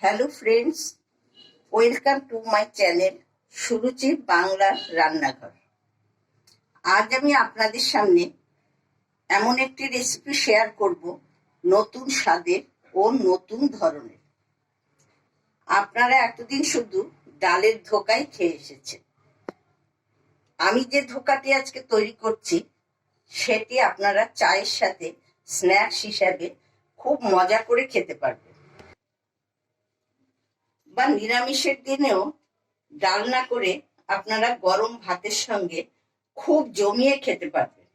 Hello friends, welcome to my channel Suruchi Bangla Rannaghar. আজ আমি আপনাদের সামনে এমন একটি রেসিপি শেয়ার করব, নতুন স্বাদের ও নতুন ধরনের। আপনারা এতদিন শুধু ডালের ধোকাই খেয়ে এসেছেন। আমি যে ধোকাটি আজকে তৈরি করছি সেটি আপনারা চায়ের সাথে স্ন্যাক্স হিসাবে খুব মজা করে খেতে পারবেন, বা নিরামিষের দিনেও ডালনা করে আপনারা গরম ভাতের সঙ্গে খুব জমিয়ে খেতে পারবেন।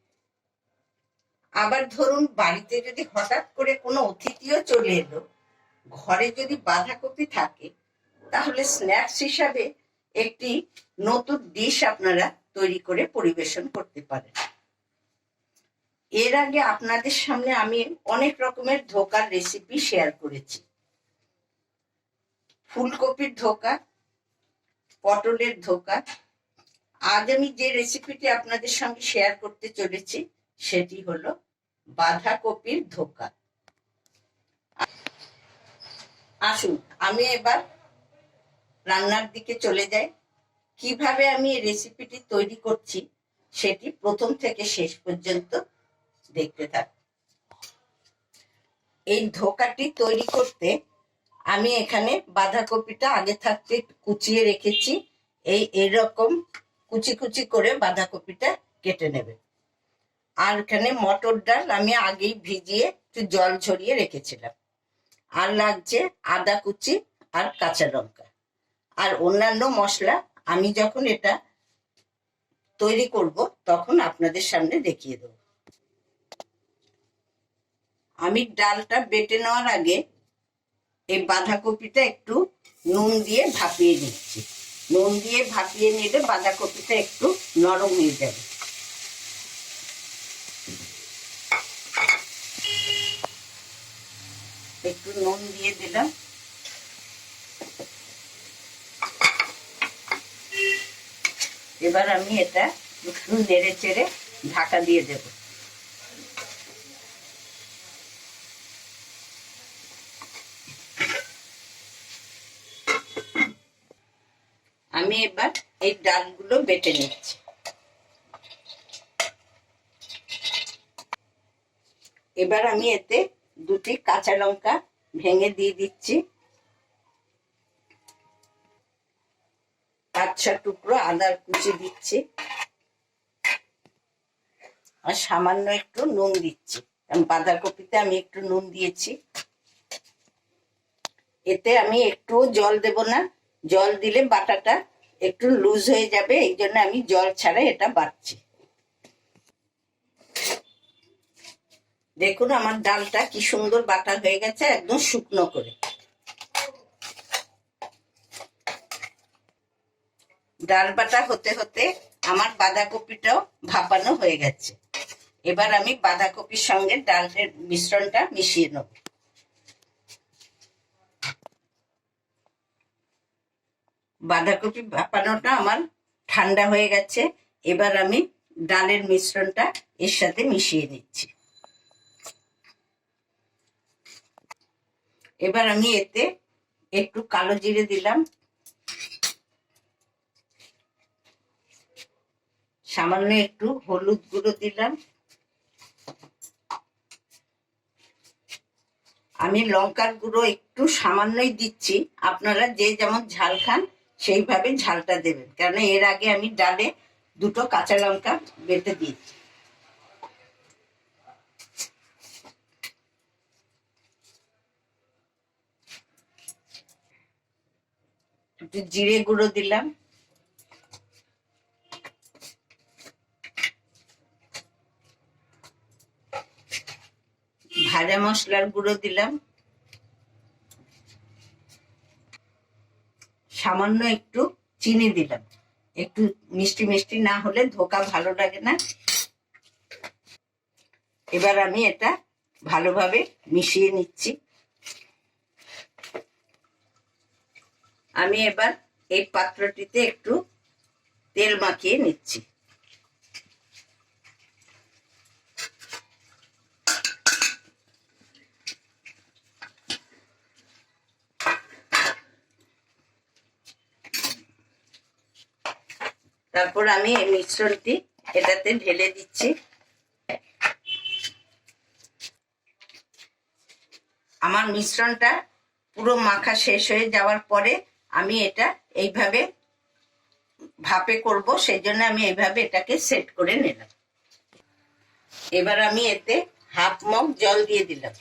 আবার ধরুন বাড়িতে যদি হঠাৎ করে কোনো অতিথিও চলে এলো, ঘরে যদি বাঁধাকপি থাকে, তাহলে স্ন্যাক্স হিসাবে একটি নতুন ডিশ আপনারা তৈরি করে পরিবেশন করতে পারেন। এর আগে আপনাদের সামনে আমি অনেক রকমের ধোকার রেসিপি শেয়ার করেছি। ফুলকপির ধোকা, পটলের ধোকা। আজ আমি যে রেসিপিটি আপনাদের সঙ্গে শেয়ার করতে চলেছি সেটি হলো বাঁধাকপির ধোকা। আসুন আমি এবার রান্নার দিকে চলে যাই। কিভাবে আমি এই রেসিপিটি তৈরি করছি সেটি প্রথম থেকে শেষ পর্যন্ত দেখতে থাকুন। এই ধোকাটি তৈরি করতে আমি এখানে বাঁধাকপিটা আগে থাকতে কুচিয়ে রেখেছি। এইরকম কুচি কুচি করে বাঁধাকপিটা কেটে নেবে। আর এখানে মটর ডাল আমি আগেই ভিজিয়ে একটু জল ঝরিয়ে রেখেছিলাম। আর লাগছে আদা কুচি আর কাঁচা লঙ্কা আর অন্যান্য মশলা। আমি যখন এটা তৈরি করব তখন আপনাদের সামনে দেখিয়ে দেব। আমি ডালটা বেটে নেওয়ার আগে এই বাঁধাকপিটা একটু নুন দিয়ে ভাপিয়ে নিচ্ছি। নুন দিয়ে ভাপিয়ে নিলে বাঁধাকপিটা একটু নরম হয়ে যাবে। একটু নুন দিয়ে দিলাম। এবার আমি এটা একটু নেড়ে চেড়ে ঢাকা দিয়ে দেব। আমি এবার এই ডালগুলো বেটে নিচ্ছি। এবার আমি এতে দুটি কাঁচা লঙ্কা ভেঙে দিয়ে দিচ্ছি। 5-6 টুকরো আদার কুচি দিচ্ছি আর সামান্য একটু নুন দিচ্ছি, কারণ বাঁধাকপিতে আমি একটু নুন দিয়েছি। এতে আমি একটু জল দেব না, জল দিলে বাটাটা একটু লুজ হয়ে যাবে, এই জন্য আমি জল ছাড়া এটা বাটছি। দেখুন আমার ডালটা কি সুন্দর বাটা হয়ে গেছে, একদম শুকনো করে। ডাল বাটা হতে হতে আমার বাঁধাকপিটাও ভাপানো হয়ে গেছে। এবার আমি বাঁধাকপির সঙ্গে ডালের মিশ্রণটা মিশিয়ে নেব। বাঁধাকপি ভাপানোটা আমার ঠান্ডা হয়ে গেছে। এবার আমি ডালের মিশ্রণটা এর সাথে মিশিয়ে নিচ্ছি। এবার আমি এতে একটু কালো জিরে দিলাম, সামান্য একটু হলুদ গুঁড়ো দিলাম। আমি লঙ্কার গুঁড়ো একটু সামান্যই দিচ্ছি, আপনারা যে যেমন ঝাল খান সেইভাবে ঝালটা দেবেন, কারণ এর আগে আমি ডালে 2টো কাঁচা লঙ্কা বেটে দিয়েছি। একটু জিরে গুঁড়ো দিলাম, ভাজা মশলার গুঁড়ো দিলাম, সামান্য একটু চিনি দিলাম। একটু মিষ্টি মিষ্টি না হলে ধোকা ভালো লাগে না। এবার আমি এটা ভালোভাবে মিশিয়ে নিচ্ছি। আমি এবার এই পাত্রটিতে একটু তেল মাখিয়ে নিচ্ছি। তারপর আমি এই মিশ্রণটি এটাতে ঢেলে দিচ্ছি। আমার মিশ্রণটা পুরো মাখা শেষ হয়ে যাওয়ার পরে আমি এটা এইভাবে ভাপে করব, সেই জন্য আমি এইভাবে এটাকে সেট করে নিলাম। এবার আমি এতে হাফ মগ জল দিয়ে দিলাম।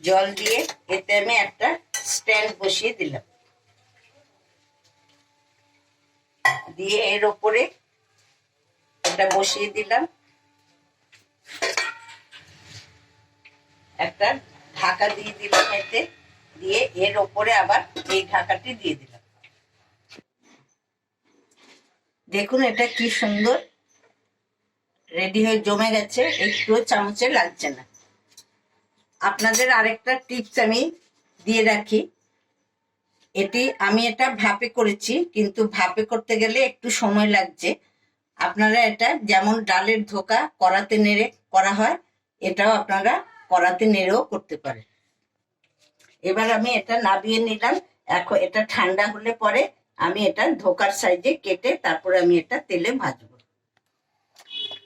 জল দিয়ে এতে আমি একটা স্ট্যান্ড বসিয়ে দিলাম, দিয়ে এর ওপরে এটা বসিয়ে দিলাম, একটা ঢাকা দিয়ে দিলাম এতে, দিয়ে এর ওপরে আবার এই ঢাকাটি দিয়ে দিলাম। দেখুন এটা কি সুন্দর রেডি হয়ে জমে গেছে, একটুও চামচে লাগছে না। আপনাদের আরেকটা টিপস আমি দিয়ে রাখি, আমি এটা ভাপে করেছি, কিন্তু ভাপে করতে গেলে একটু সময় লাগছে। আপনারা এটা যেমন ডালের ধোকা কড়াতে নেড়ে করা হয়, এটাও আপনারা কড়াতে নেড়েও করতে পারেন। এবার আমি এটা নামিয়ে নিলাম। এখন এটা ঠান্ডা হলে পরে আমি এটা ধোকার সাইজে কেটে তারপরে আমি এটা তেলে ভাজবো।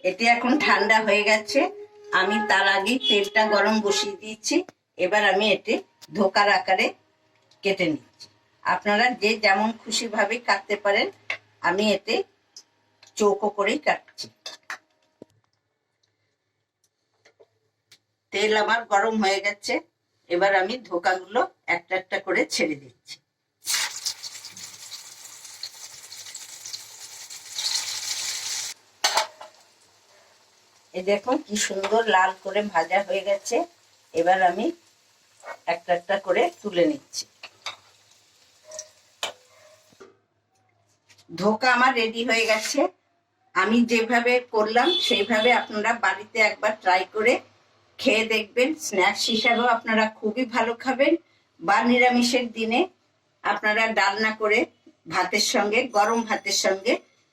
এটি এখন ঠান্ডা হয়ে গেছে, আমি তার আগেই তেলটা গরম বসিয়ে দিয়েছি। এবার আমি এটি ধোকার আকারে কেটে নিচ্ছি। আপনারা যে যেমন খুশি ভাবে কাটতে পারেন, আমি এতে চৌকো করেই কাটছি। তেল আমার গরম হয়ে গেছে, এবার আমি ধোকাগুলো একটা একটা করে ছেড়ে দিচ্ছি। এই দেখুন কি সুন্দর লাল করে ভাজা হয়ে গেছে। এবার আমি একটা একটা করে তুলে নিচ্ছি। ধোকা আমার রেডি হয়ে গেছে। আমি যেভাবে করলাম সেইভাবে আপনারা বাড়িতে একবার ট্রাই করে খেয়ে দেখবেন। স্ন্যাক্স হিসাবেও আপনারা খুবই ভালো খাবেন, বা নিরামিষের দিনে আপনারা ডালনা করে ভাতের সঙ্গে, গরম ভাতের সঙ্গে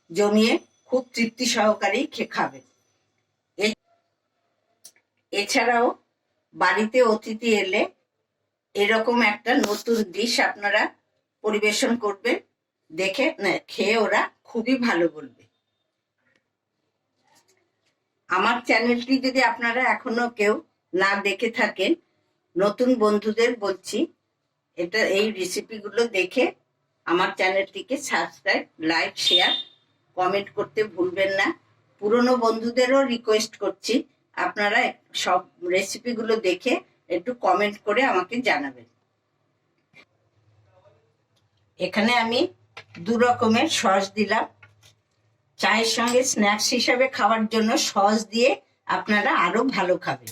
জমিয়ে খুব তৃপ্তি সহকারেই খাবেন। এছাড়াও বাড়িতে অতিথি এলে এরকম একটা নতুন ডিশ আপনারা পরিবেশন করবেন, দেখে খেয়ে ওরা খুবই ভালো বলবে। আমার চ্যানেলটি যদি আপনারা এখনো কেউ না দেখে থাকেন, নতুন বন্ধুদের বলছি এই রেসিপিগুলো দেখে আমার চ্যানেলটিকে সাবস্ক্রাইব, লাইক, শেয়ার, কমেন্ট করতে ভুলবেন না। পুরনো বন্ধুদেরও রিকোয়েস্ট করছি, আপনারা সব রেসিপিগুলো দেখে একটু কমেন্ট করে আমাকে জানাবেন। এখানে আমি 2 রকমের সস দিলাম। চায়ের সঙ্গে স্ন্যাক্স হিসাবে খাওয়ার জন্য সস দিয়ে আপনারা আরো ভালো খাবেন।